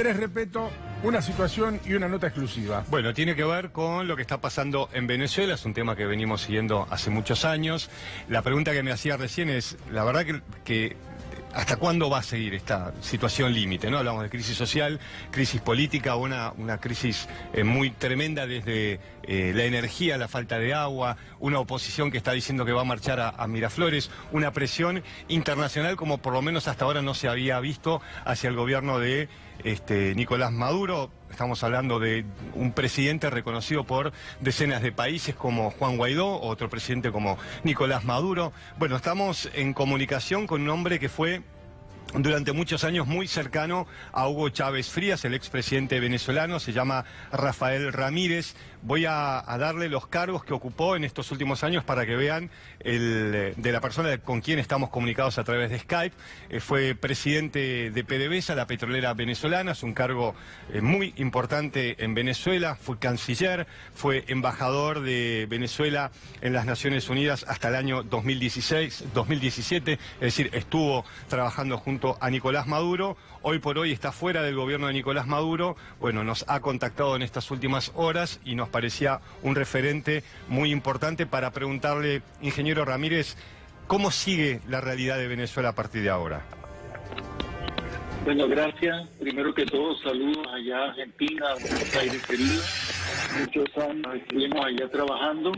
Les respeto una situación y una nota exclusiva. Bueno, tiene que ver con lo que está pasando en Venezuela, es un tema que venimos siguiendo hace muchos años. La pregunta que me hacía recién es, la verdad que ¿hasta cuándo va a seguir esta situación límite, ¿no? Hablamos de crisis social, crisis política, una crisis muy tremenda desde la energía, la falta de agua, una oposición que está diciendo que va a marchar a Miraflores, una presión internacional como por lo menos hasta ahora no se había visto hacia el gobierno de Nicolás Maduro. Estamos hablando de un presidente reconocido por decenas de países como Juan Guaidó, otro presidente como Nicolás Maduro. Bueno, estamos en comunicación con un hombre que fue durante muchos años muy cercano a Hugo Chávez Frías, el expresidente venezolano, se llama Rafael Ramírez. Voy a darle los cargos que ocupó en estos últimos años para que vean de la persona con quien estamos comunicados a través de Skype. Fue presidente de PDVSA, la petrolera venezolana, es un cargo muy importante en Venezuela. Fue canciller, fue embajador de Venezuela en las Naciones Unidas hasta el año 2017, es decir, estuvo trabajando junto a Nicolás Maduro. Hoy por hoy está fuera del gobierno de Nicolás Maduro. Bueno, nos ha contactado en estas últimas horas y nos parecía un referente muy importante para preguntarle, ingeniero Ramírez, ¿cómo sigue la realidad de Venezuela a partir de ahora? Bueno, gracias. Primero que todo, saludos allá a Argentina, a Buenos Aires querido. Muchos años estuvimos allá trabajando.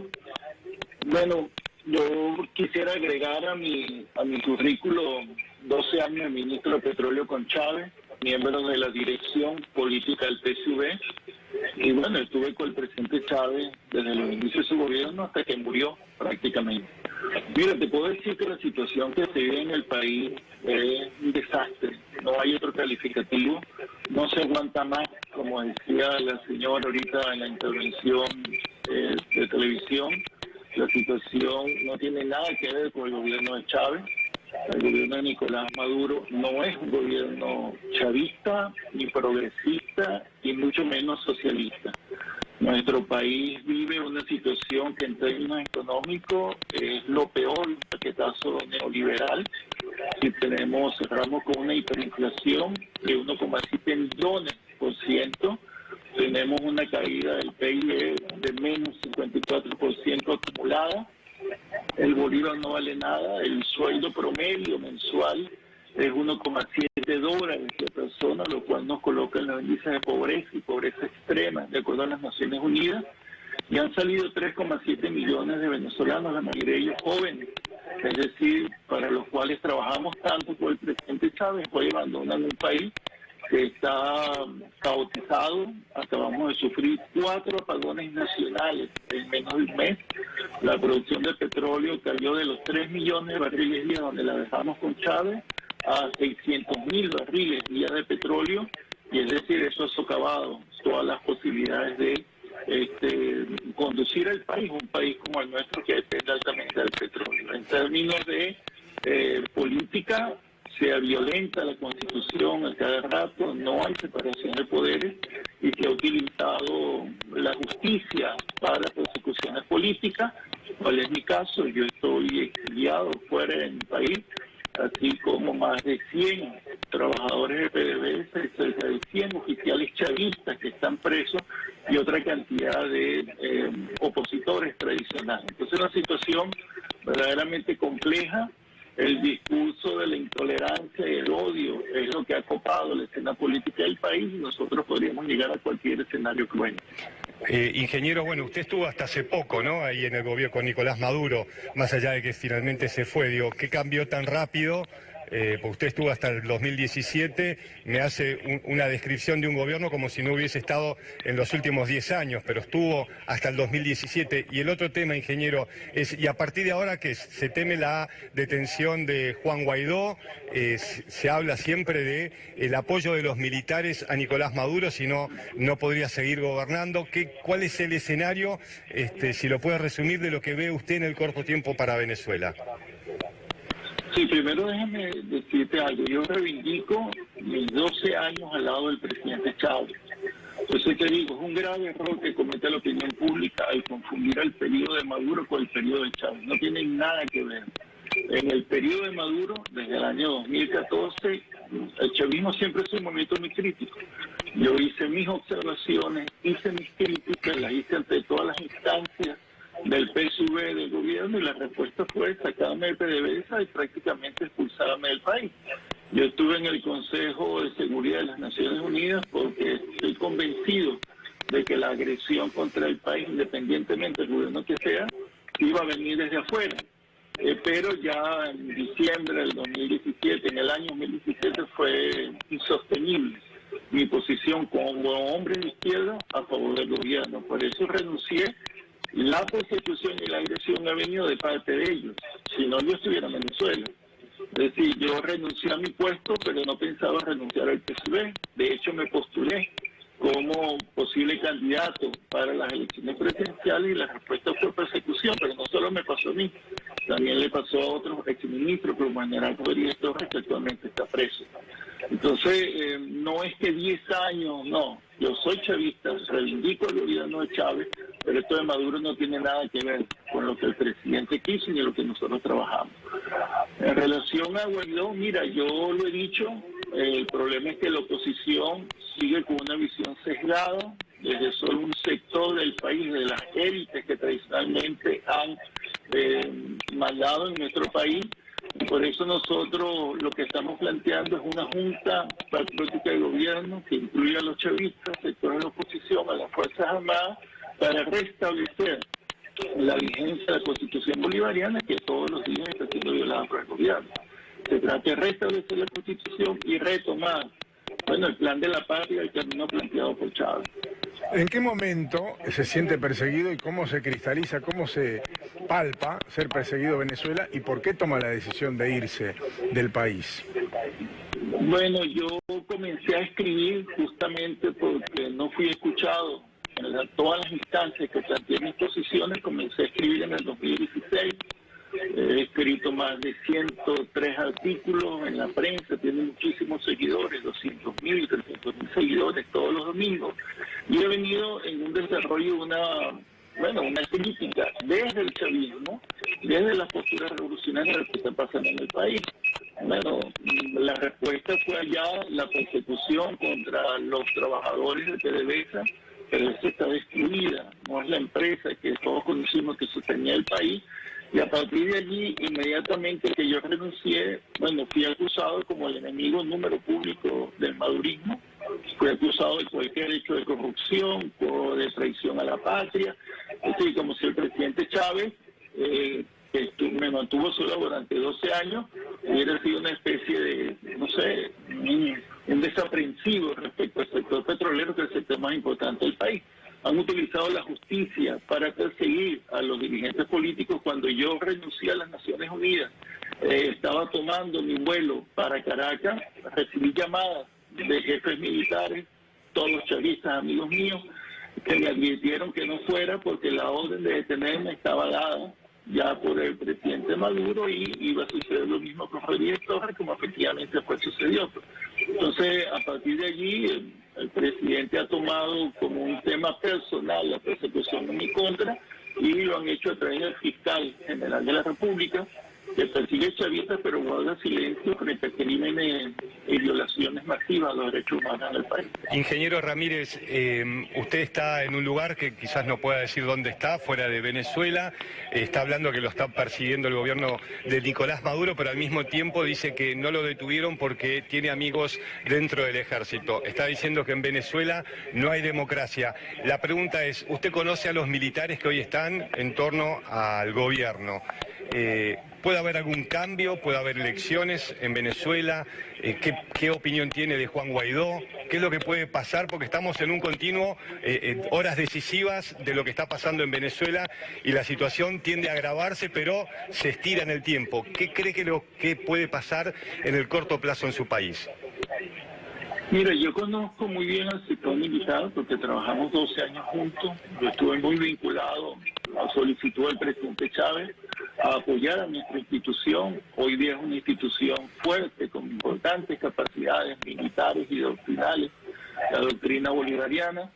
Bueno, yo quisiera agregar a mi currículo 12 años de ministro de Petróleo con Chávez, miembro de la dirección política del PSUV, y bueno, estuve con el presidente Chávez desde los inicios de su gobierno hasta que murió prácticamente. Mira, te puedo decir que la situación que se vive en el país es un desastre, no hay otro calificativo, no se aguanta más, como decía la señora ahorita en la intervención de televisión. La situación no tiene nada que ver con el gobierno de Chávez. El gobierno de Nicolás Maduro no es un gobierno chavista, ni progresista, y mucho menos socialista. Nuestro país vive una situación que en términos económicos es lo peor, un paquetazo neoliberal. Si cerramos con una hiperinflación de 1,7 millones %, tenemos una caída del PIB de menos 54% acumulada. El bolívar no vale nada, el sueldo promedio mensual es $1,7 de persona, lo cual nos coloca en los índices de pobreza y pobreza extrema, de acuerdo a las Naciones Unidas. Y han salido 3,7 millones de venezolanos, la mayoría de ellos jóvenes, es decir, para los cuales trabajamos tanto con el presidente Chávez, hoy abandonan un país que está caotizado. Acabamos de sufrir 4 apagones nacionales en menos de un mes. La producción de petróleo cayó de los 3 millones de barriles día, donde la dejamos con Chávez, a 600.000 barriles día de petróleo, y es decir, eso ha socavado todas las posibilidades de conducir el país, un país como el nuestro que depende altamente del petróleo. En términos de política, se violenta la Constitución a cada rato, no hay separación de poderes y se ha utilizado la justicia para persecuciones políticas. ¿Cuál es mi caso? Yo estoy exiliado fuera de mi país, así como más de 100 trabajadores de PDVSA y cerca de 100 oficiales chavistas que están presos y otra cantidad de opositores tradicionales. Entonces, una situación verdaderamente compleja. El discurso de la intolerancia y el odio es lo que ha copado la escena política del país, y nosotros podríamos llegar a cualquier escenario cruento. Ingeniero, bueno, usted estuvo hasta hace poco, ¿no?, ahí en el gobierno con Nicolás Maduro, más allá de que finalmente se fue. Digo, ¿qué cambió tan rápido? Porque usted estuvo hasta el 2017, me hace una descripción de un gobierno como si no hubiese estado en los últimos 10 años, pero estuvo hasta el 2017. Y el otro tema, ingeniero, es, y a partir de ahora que se teme la detención de Juan Guaidó, se habla siempre de el apoyo de los militares a Nicolás Maduro, si no, no podría seguir gobernando. ¿Cuál es el escenario, si lo puede resumir, de lo que ve usted en el corto tiempo para Venezuela? Sí, primero déjame decirte algo. Yo reivindico mis 12 años al lado del presidente Chávez. Entonces te digo, es un grave error que comete la opinión pública al confundir el periodo de Maduro con el periodo de Chávez. No tienen nada que ver. En el periodo de Maduro, desde el año 2014, el chavismo siempre es un movimiento muy crítico. Yo hice mis observaciones, hice mis críticas, las hice ante todas las instancias del PSUV, del gobierno, y la respuesta fue sacarme de PDVSA y prácticamente expulsarme del país. Yo estuve en el Consejo de Seguridad de las Naciones Unidas porque estoy convencido de que la agresión contra el país, independientemente del gobierno que sea, iba a venir desde afuera. Pero ya en diciembre del 2017, en el año 2017, fue insostenible mi posición como hombre de izquierda a favor del gobierno. Por eso renuncié. La persecución y la agresión ha venido de parte de ellos. Si no, yo estuviera en Venezuela. Es decir, yo renuncié a mi puesto, pero no pensaba renunciar al PSUV. De hecho, me postulé como posible candidato para las elecciones presidenciales y la respuesta fue persecución, pero no solo me pasó a mí, también le pasó a otros exministros, como el general Rodríguez Torres, que actualmente está preso. Entonces, no es que 10 años, no, yo soy chavista, reivindico el gobierno de Chávez, pero esto de Maduro no tiene nada que ver con lo que el presidente quiso ni lo que nosotros trabajamos. En relación a Guaidó, mira, yo lo he dicho, el problema es que la oposición sigue con una visión sesgada, desde solo un sector del país, de las élites que tradicionalmente han mandado en nuestro país. Por eso nosotros lo que estamos planteando es una junta patriótica de gobierno que incluya a los chavistas, sectores de la oposición, a las Fuerzas Armadas, para restablecer la vigencia de la Constitución bolivariana que todos los días está siendo violada por el gobierno. Se trata de restablecer la Constitución y retomar, bueno, el plan de la patria, el camino planteado por Chávez. ¿En qué momento se siente perseguido y cómo se cristaliza, cómo se palpa ser perseguido Venezuela y por qué toma la decisión de irse del país? Bueno, yo comencé a escribir justamente porque no fui escuchado en todas las instancias que planteé mis posiciones. Comencé a escribir en el 2016. He escrito más de 103 artículos en la prensa, tiene muchísimos seguidores, 200.000, 300.000 seguidores todos los domingos. Y he venido en un desarrollo, una crítica desde el chavismo, desde las posturas revolucionarias de lo que está pasando en el país. Bueno, la respuesta fue allá la persecución contra los trabajadores de PDVSA, pero esa está destruida, no es la empresa que todos conocimos que sostenía el país. Y a partir de allí, inmediatamente que yo renuncié, bueno, fui acusado como el enemigo número público del madurismo. Fui acusado de cualquier hecho de corrupción, o de traición a la patria. Es decir, como si el presidente Chávez, que me mantuvo solo durante 12 años, hubiera sido una especie de, no sé, un desaprensivo respecto al sector petrolero, que es el sector más importante del país. Han utilizado la justicia para perseguir a los dirigentes políticos. Cuando yo renuncié a las Naciones Unidas, estaba tomando mi vuelo para Caracas, recibí llamadas de jefes militares, todos chavistas, amigos míos, que me advirtieron que no fuera porque la orden de detenerme estaba dada ya por el presidente Maduro y iba a suceder lo mismo con Rodríguez Torres, como efectivamente después sucedió. Entonces, a partir de allí, el presidente ha tomado como un tema personal la persecución en mi contra y lo han hecho a través del fiscal general de la República, que persigue chavistas pero guarda silencio frente a crímenes y violaciones masivas a los derechos humanos en el país. Ingeniero Ramírez, usted está en un lugar que quizás no pueda decir dónde está, fuera de Venezuela, está hablando que lo está persiguiendo el gobierno de Nicolás Maduro, pero al mismo tiempo dice que no lo detuvieron porque tiene amigos dentro del ejército. Está diciendo que en Venezuela no hay democracia. La pregunta es, ¿usted conoce a los militares que hoy están en torno al gobierno? ¿Puede haber algún cambio? ¿Puede haber elecciones en Venezuela? ¿Qué opinión tiene de Juan Guaidó? ¿Qué es lo que puede pasar? Porque estamos en un continuo, horas decisivas de lo que está pasando en Venezuela y la situación tiende a agravarse, pero se estira en el tiempo. ¿Qué cree que puede pasar en el corto plazo en su país? Mira, yo conozco muy bien al sector militar porque trabajamos 12 años juntos. Yo estuve muy vinculado a solicitud del presidente Chávez a apoyar a nuestra institución. Hoy día es una institución fuerte, con importantes capacidades militares y doctrinales, la doctrina bolivariana.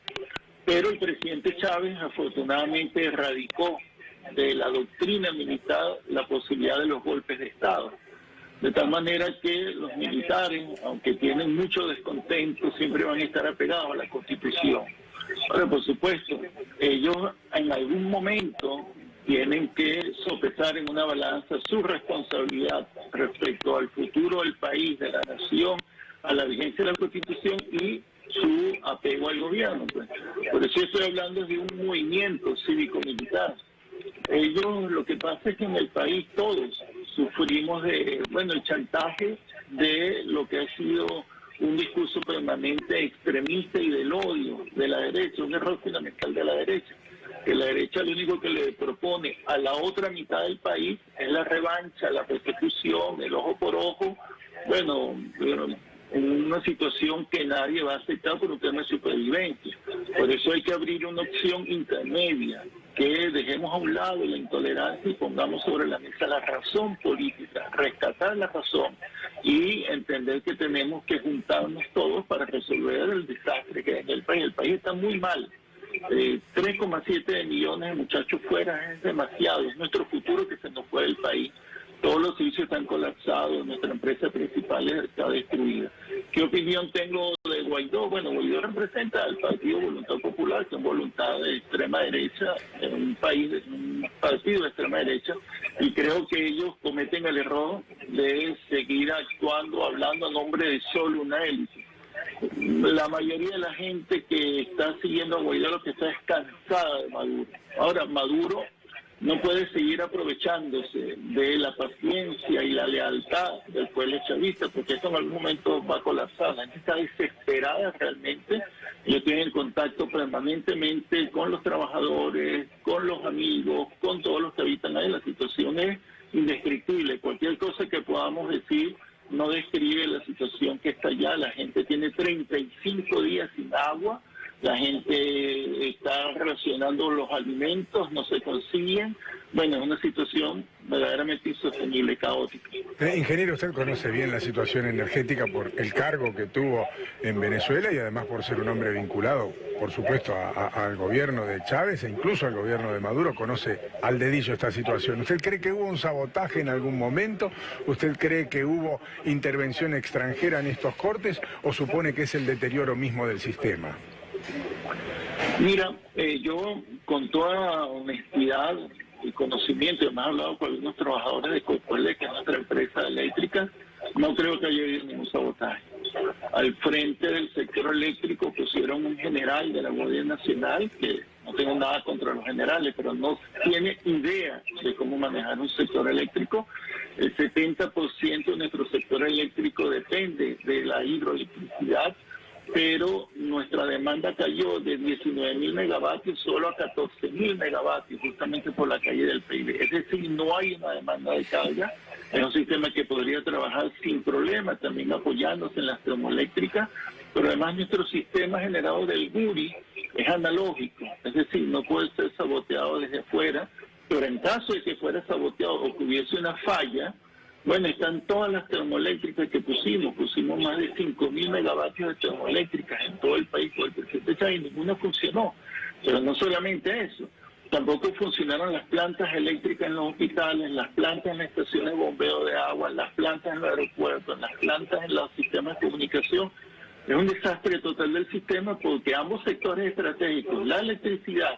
Pero el presidente Chávez afortunadamente erradicó de la doctrina militar la posibilidad de los golpes de Estado. De tal manera que los militares, aunque tienen mucho descontento, siempre van a estar apegados a la Constitución. Ahora, por supuesto, ellos en algún momento tienen que sopesar en una balanza su responsabilidad respecto al futuro del país, de la nación, a la vigencia de la Constitución y su apego al gobierno. Pues. Por eso estoy hablando de un movimiento cívico-militar. Ellos, lo que pasa es que en el país todos sufrimos de, el chantaje de lo que ha sido un discurso permanente extremista y del odio de la derecha, un error fundamental de la derecha, que la derecha lo único que le propone a la otra mitad del país es la revancha, la persecución, el ojo por ojo, en una situación que nadie va a aceptar por un tema de supervivencia. Por eso hay que abrir una opción intermedia, que dejemos a un lado la intolerancia y pongamos sobre la mesa la razón política, rescatar la razón y entender que tenemos que juntarnos todos para resolver el desastre que hay en el país. El país está muy mal. 3,7 millones de muchachos fuera es demasiado, es nuestro futuro que se nos fue del país. Todos los servicios están colapsados, nuestra empresa principal está destruida. ¿Qué opinión tengo de Guaidó? Bueno, Guaidó representa al Partido Voluntad Popular, que es voluntad de extrema derecha, en un partido de extrema derecha, y creo que ellos cometen el error de seguir actuando, hablando a nombre de solo una élite. La mayoría de la gente que está siguiendo a Guaidó lo que está es cansada de Maduro. Ahora, Maduro no puede seguir aprovechándose de la paciencia y la lealtad del pueblo chavista, porque eso en algún momento va a colapsar. La gente está desesperada realmente. Yo estoy en contacto permanentemente con los trabajadores, con los amigos, con todos los que habitan ahí. La situación es indescriptible. Cualquier cosa que podamos decir no describe la situación que está allá. La gente tiene 35 días sin agua. La gente está relacionando los alimentos, no se consiguen. Bueno, es una situación verdaderamente insostenible, caótica. Ingeniero, usted conoce bien la situación energética por el cargo que tuvo en Venezuela y además por ser un hombre vinculado, por supuesto, al gobierno de Chávez e incluso al gobierno de Maduro. Conoce al dedillo esta situación. ¿Usted cree que hubo un sabotaje en algún momento? ¿Usted cree que hubo intervención extranjera en estos cortes o supone que es el deterioro mismo del sistema? Mira, yo con toda honestidad y conocimiento, además he hablado con algunos trabajadores de Coipolec, que es nuestra empresa eléctrica, no creo que haya habido ningún sabotaje. Al frente del sector eléctrico pusieron un general de la Guardia Nacional, que no tengo nada contra los generales, pero no tiene idea de cómo manejar un sector eléctrico. El 70% de nuestro sector eléctrico depende de la hidroelectricidad, pero nuestra demanda cayó de 19.000 megavatios solo a 14.000 megavatios, justamente por la caída del PIB. Es decir, no hay una demanda de carga. Es un sistema que podría trabajar sin problema, también apoyándose en las termoeléctricas, pero además nuestro sistema generado del GURI es analógico, es decir, no puede ser saboteado desde afuera, pero en caso de que fuera saboteado o que hubiese una falla, bueno, están todas las termoeléctricas que pusimos más de 5.000 megavatios de termoeléctricas en todo el país por el presidente Chávez y ninguna funcionó. Pero no solamente eso, tampoco funcionaron las plantas eléctricas en los hospitales, las plantas en las estaciones de bombeo de agua, las plantas en los aeropuertos, las plantas en los sistemas de comunicación. Es un desastre total del sistema porque ambos sectores estratégicos, la electricidad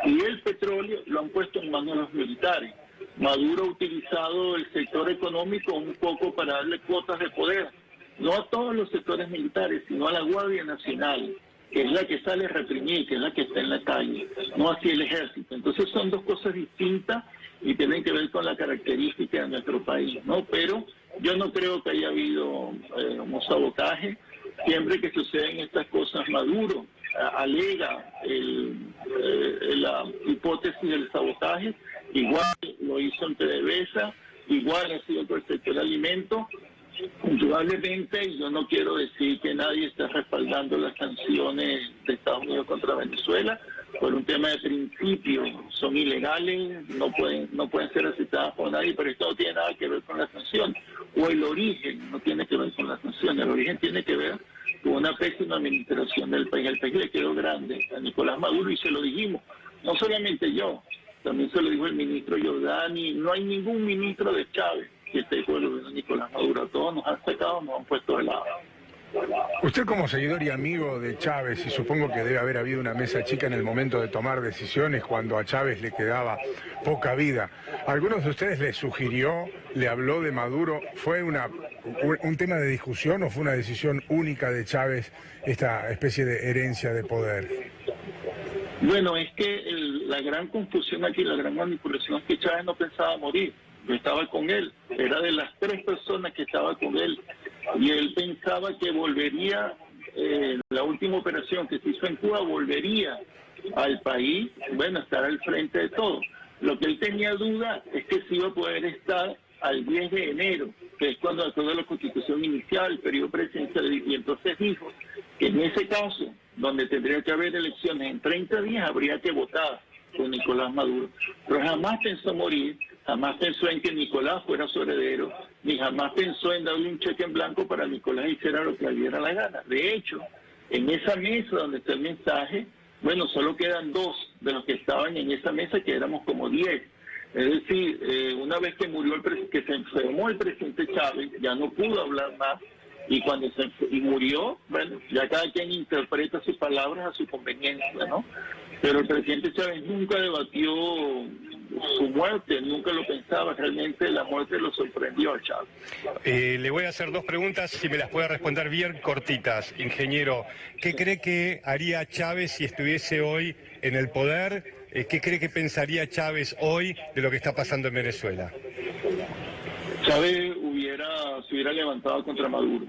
y el petróleo, lo han puesto en manos de los militares. Maduro ha utilizado el sector económico un poco para darle cuotas de poder, no a todos los sectores militares, sino a la Guardia Nacional, que es la que sale a reprimir, que es la que está en la calle, no así el ejército. Entonces son dos cosas distintas y tienen que ver con la característica de nuestro país, ¿no? Pero yo no creo que haya habido un sabotaje. Siempre que suceden estas cosas, Maduro alega la hipótesis del sabotaje. Igual lo hizo en PDVSA, igual ha sido por el sector de alimentos. Indudablemente, yo no quiero decir que nadie está respaldando las sanciones de Estados Unidos contra Venezuela por un tema de principio. Son ilegales, no pueden ser aceptadas por nadie, pero esto no tiene nada que ver con las sanciones. O el origen no tiene que ver con las sanciones, el origen tiene que ver con una pésima administración del país. El país le quedó grande a Nicolás Maduro y se lo dijimos, no solamente yo, también se lo dijo el ministro Giordani. No hay ningún ministro de Chávez que tengo el gobierno de Nicolás Maduro. A todos nos han sacado, nos han puesto de lado. Usted como seguidor y amigo de Chávez, y supongo que debe haber habido una mesa chica en el momento de tomar decisiones cuando a Chávez le quedaba poca vida, ¿algunos de ustedes le sugirió, le habló de Maduro? ¿Fue un tema de discusión o fue una decisión única de Chávez, esta especie de herencia de poder? Bueno, es que la gran confusión aquí, la gran manipulación es que Chávez no pensaba morir. Yo estaba con él, era de las 3 personas que estaba con él, y él pensaba que volvería, la última operación que se hizo en Cuba, volvería al país, bueno, estar al frente de todo. Lo que él tenía duda es que si iba a poder estar al 10 de enero, que es cuando acordó la constitución inicial, el periodo presidencial, y entonces dijo que en ese caso, donde tendría que haber elecciones en 30 días, habría que votar con Nicolás Maduro. Pero jamás pensó morir, jamás pensó en que Nicolás fuera su heredero, ni jamás pensó en darle un cheque en blanco para Nicolás hiciera lo que le diera la gana. De hecho, en esa mesa donde está el mensaje, bueno, solo quedan 2 de los que estaban en esa mesa, que éramos como 10. Es decir, una vez que murió que se enfermó el presidente Chávez, ya no pudo hablar más, y cuando murió, bueno, ya cada quien interpreta sus palabras a su conveniencia, ¿no? Pero el presidente Chávez nunca debatió su muerte, nunca lo pensaba, realmente la muerte lo sorprendió a Chávez. Le voy a hacer 2 preguntas, si me las puede responder bien cortitas. Ingeniero, ¿qué cree que haría Chávez si estuviese hoy en el poder? ¿Qué cree que pensaría Chávez hoy de lo que está pasando en Venezuela? Chávez se hubiera levantado contra Maduro.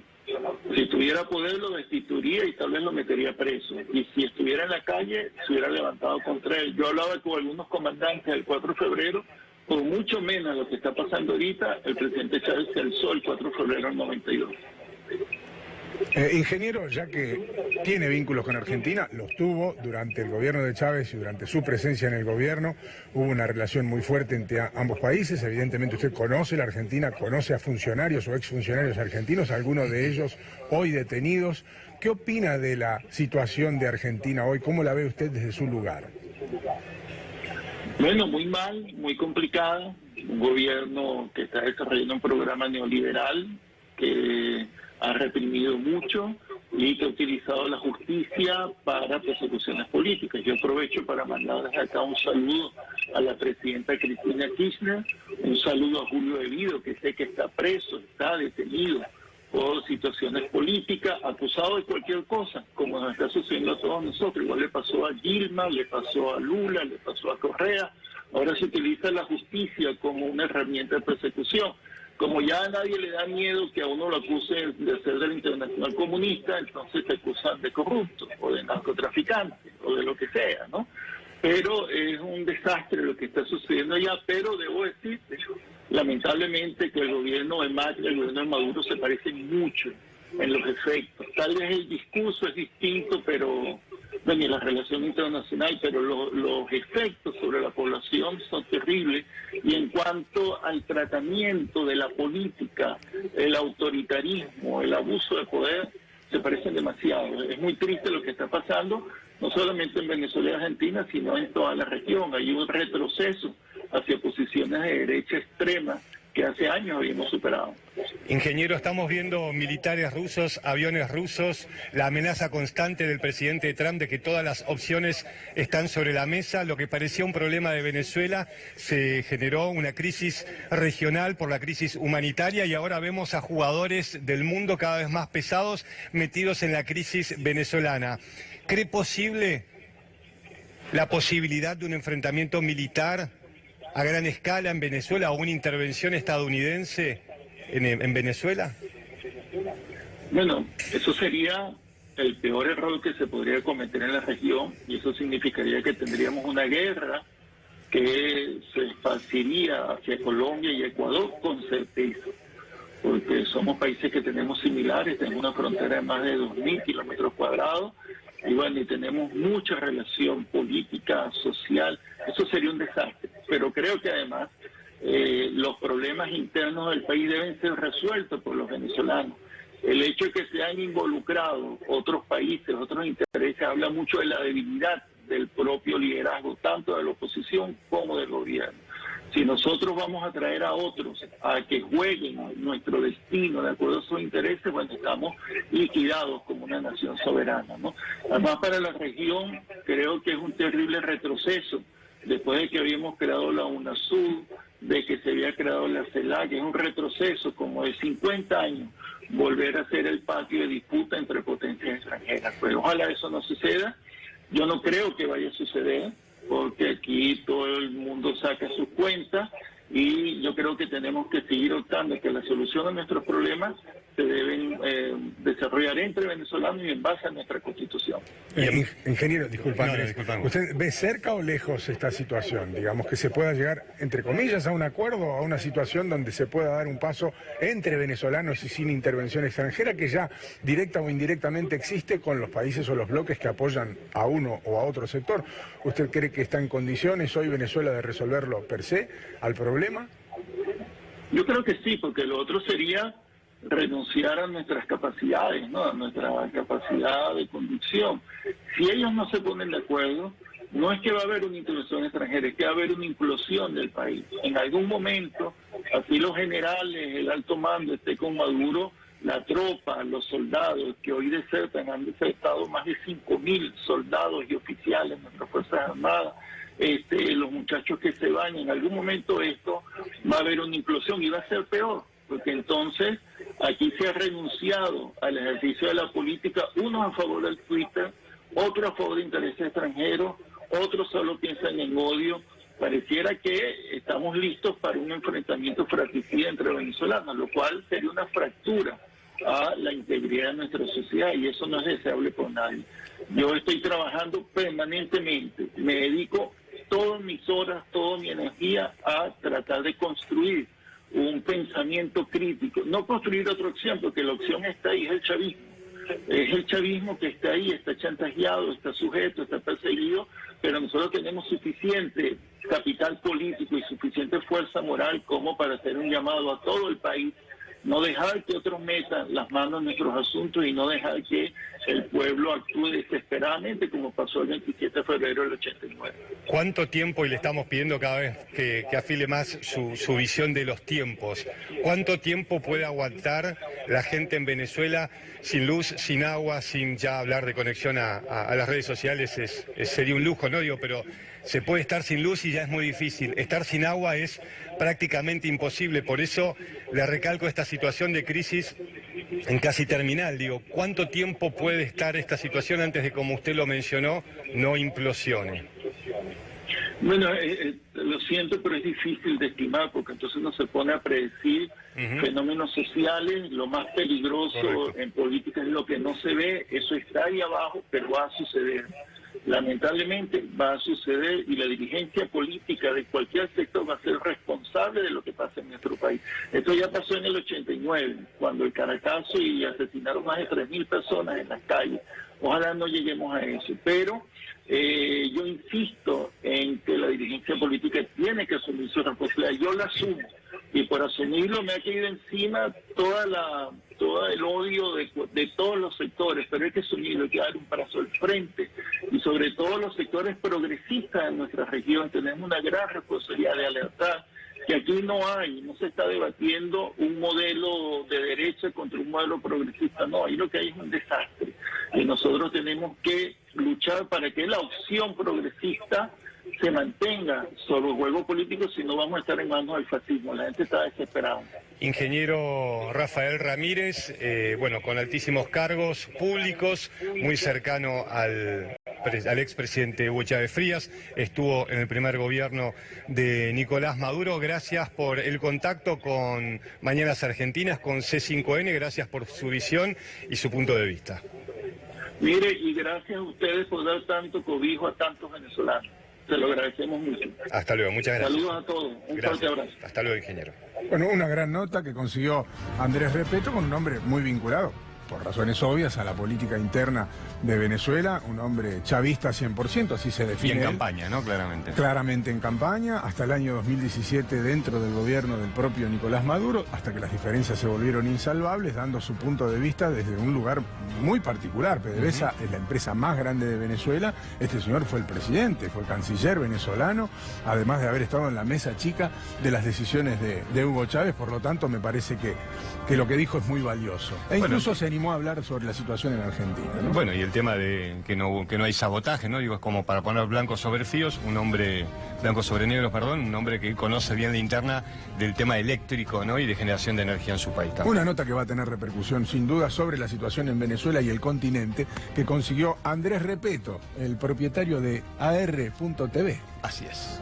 Si tuviera poder lo destituiría y tal vez lo metería preso. Y si estuviera en la calle, se hubiera levantado contra él. Yo hablaba con algunos comandantes del 4 de febrero, por mucho menos lo que está pasando ahorita, el presidente Chávez se alzó el 4 de febrero del 92. Ingeniero, ya que tiene vínculos con Argentina, los tuvo durante el gobierno de Chávez y durante su presencia en el gobierno, hubo una relación muy fuerte entre ambos países. Evidentemente usted conoce la Argentina, conoce a funcionarios o exfuncionarios argentinos, algunos de ellos hoy detenidos. ¿Qué opina de la situación de Argentina hoy? ¿Cómo la ve usted desde su lugar? Bueno, muy mal, muy complicada. Un gobierno que está desarrollando un programa neoliberal que ha reprimido mucho y que ha utilizado la justicia para persecuciones políticas. Yo aprovecho para mandar desde acá un saludo a la presidenta Cristina Kirchner, un saludo a Julio Devido, que sé que está preso, está detenido por situaciones políticas, acusado de cualquier cosa, como nos está sucediendo a todos nosotros. Igual le pasó a Dilma, le pasó a Lula, le pasó a Correa. Ahora se utiliza la justicia como una herramienta de persecución. Como ya a nadie le da miedo que a uno lo acuse de ser del Internacional Comunista, entonces te acusan de corrupto o de narcotraficante o de lo que sea, ¿no? Pero es un desastre lo que está sucediendo allá, pero debo decirte, lamentablemente, que el gobierno de Macri y el gobierno de Maduro se parecen mucho en los efectos. Tal vez el discurso es distinto, pero bueno, y la relación internacional, pero los efectos sobre la población son terribles. Y en cuanto al tratamiento de la política, el autoritarismo, el abuso de poder, se parecen demasiado. Es muy triste lo que está pasando, no solamente en Venezuela y Argentina, sino en toda la región. Hay un retroceso hacia posiciones de derecha extrema que hace años habíamos superado. Ingeniero, estamos viendo militares rusos, aviones rusos, la amenaza constante del presidente Trump de que todas las opciones están sobre la mesa. Lo que parecía un problema de Venezuela se generó una crisis regional por la crisis humanitaria y ahora vemos a jugadores del mundo cada vez más pesados metidos en la crisis venezolana. ¿Cree posible la posibilidad de un enfrentamiento militar a gran escala en Venezuela o una intervención estadounidense en Venezuela? Bueno, eso sería el peor error que se podría cometer en la región, y eso significaría que tendríamos una guerra que se esparciría hacia Colombia y Ecuador con certeza, porque somos países que tenemos similares, tenemos una frontera de más de 2.000 kilómetros cuadrados, y bueno, y tenemos mucha relación política, social. Eso sería un desastre, pero creo que además los problemas internos del país deben ser resueltos por los venezolanos. El hecho de que se han involucrado otros países, otros intereses, habla mucho de la debilidad del propio liderazgo, tanto de la oposición como del gobierno. Si nosotros vamos a traer a otros a que jueguen nuestro destino de acuerdo a sus intereses, bueno, estamos liquidados como una nación soberana, ¿no? Además, para la región creo que es un terrible retroceso, después de que habíamos creado la UNASUR, de que se había creado la CELAC, es un retroceso como de 50 años, volver a ser el patio de disputa entre potencias extranjeras. Pues ojalá eso no suceda. Yo no creo que vaya a suceder, porque aquí todo el mundo saca sus cuentas y yo creo que tenemos que seguir optando que la solución a nuestros problemas se deben desarrollar entre venezolanos y en base a nuestra Constitución. Ingeniero, disculpa, No, Andrés, disculpame. ¿usted ve cerca o lejos esta situación? Digamos que se pueda llegar, entre comillas, a un acuerdo, a una situación donde se pueda dar un paso entre venezolanos y sin intervención extranjera, que ya directa o indirectamente existe con los países o los bloques que apoyan a uno o a otro sector. ¿Usted cree que está en condiciones hoy Venezuela de resolverlo per se al problema? Yo creo que sí, porque lo otro sería renunciar a nuestras capacidades, ¿no? A nuestra capacidad de conducción. Si ellos no se ponen de acuerdo, no es que va a haber una intervención extranjera, es que va a haber una implosión del país. En algún momento, así los generales, el alto mando esté con Maduro, la tropa, los soldados que hoy desertan, han desertado más de 5.000 soldados y oficiales de nuestras Fuerzas Armadas, los muchachos que se van, en algún momento esto va a haber una implosión y va a ser peor, porque entonces aquí se ha renunciado al ejercicio de la política, unos a favor del Twitter, otros a favor de intereses extranjeros, otros solo piensan en odio. Pareciera que estamos listos para un enfrentamiento fratricida entre venezolanos, lo cual sería una fractura a la integridad de nuestra sociedad y eso no es deseable por nadie. Yo estoy trabajando permanentemente, me dedico todas mis horas, toda mi energía a tratar de construir un pensamiento crítico, no construir otra opción, porque la opción está ahí, es el chavismo. Es el chavismo que está ahí, está chantajeado, está sujeto, está perseguido, pero nosotros tenemos suficiente capital político y suficiente fuerza moral como para hacer un llamado a todo el país, no dejar que otros metan las manos en nuestros asuntos y no dejar que el pueblo actúe desesperadamente como pasó el 27 de febrero del 89. ¿Cuánto tiempo, y le estamos pidiendo cada vez que afile más su visión de los tiempos, cuánto tiempo puede aguantar la gente en Venezuela sin luz, sin agua, sin ya hablar de conexión a las redes sociales? Sería un lujo, ¿no? Digo, pero se puede estar sin luz y ya es muy difícil. Estar sin agua es prácticamente imposible. Por eso le recalco esta situación de crisis en casi terminal. Digo, ¿cuánto tiempo puede estar esta situación antes de, como usted lo mencionó, no implosione? Bueno, lo siento, pero es difícil de estimar porque entonces uno se pone a predecir fenómenos sociales. Lo más peligroso Correcto. en política es lo que no se ve, eso está ahí abajo, pero va a suceder. Lamentablemente va a suceder y la dirigencia política de cualquier sector va a ser responsable de lo que pasa en nuestro país. Esto ya pasó en el 89, cuando el Caracazo y asesinaron más de 3.000 personas en las calles. Ojalá no lleguemos a eso, pero yo insisto en que la dirigencia política tiene que asumir su responsabilidad. Yo la asumo y por asumirlo me ha caído encima todo el odio de todos los sectores, pero hay que asumirlo, hay que dar un paso al frente y sobre todo los sectores progresistas en nuestra región tenemos una gran responsabilidad de alertar que aquí no se está debatiendo un modelo de derecha contra un modelo progresista, no, ahí lo que hay es un desastre y nosotros tenemos que luchar para que la opción progresista se mantenga sobre el juego político, si no vamos a estar en manos del fascismo. La gente está desesperada. Ingeniero Rafael Ramírez, con altísimos cargos públicos, muy cercano al expresidente Hugo Chávez Frías, estuvo en el primer gobierno de Nicolás Maduro. Gracias por el contacto con Mañanas Argentinas, con C5N, gracias por su visión y su punto de vista. Mire, y gracias a ustedes por dar tanto cobijo a tantos venezolanos. Se lo agradecemos mucho. Hasta luego, muchas gracias. Saludos a todos. Un fuerte abrazo. Hasta luego, ingeniero. Bueno, una gran nota que consiguió Andrés Repetto con un hombre muy vinculado por razones obvias, a la política interna de Venezuela, un hombre chavista 100%, así se Y define en él. campaña, ¿no? Claramente. Claramente en campaña, hasta el año 2017 dentro del gobierno del propio Nicolás Maduro, hasta que las diferencias se volvieron insalvables, dando su punto de vista desde un lugar muy particular. PDVSA es la empresa más grande de Venezuela, este señor fue el presidente, fue canciller venezolano, además de haber estado en la mesa chica de las decisiones de Hugo Chávez, por lo tanto me parece que lo que dijo es muy valioso. E incluso se animó a hablar sobre la situación en Argentina, ¿no? Bueno, y el tema de que no hay sabotaje, ¿no? Digo, es como para poner blancos sobre fríos, blancos sobre negros, perdón, un hombre que conoce bien la interna del tema eléctrico, ¿no? Y de generación de energía en su país también. Una nota que va a tener repercusión sin duda sobre la situación en Venezuela y el continente que consiguió Andrés Repeto, el propietario de AR.TV. Así es.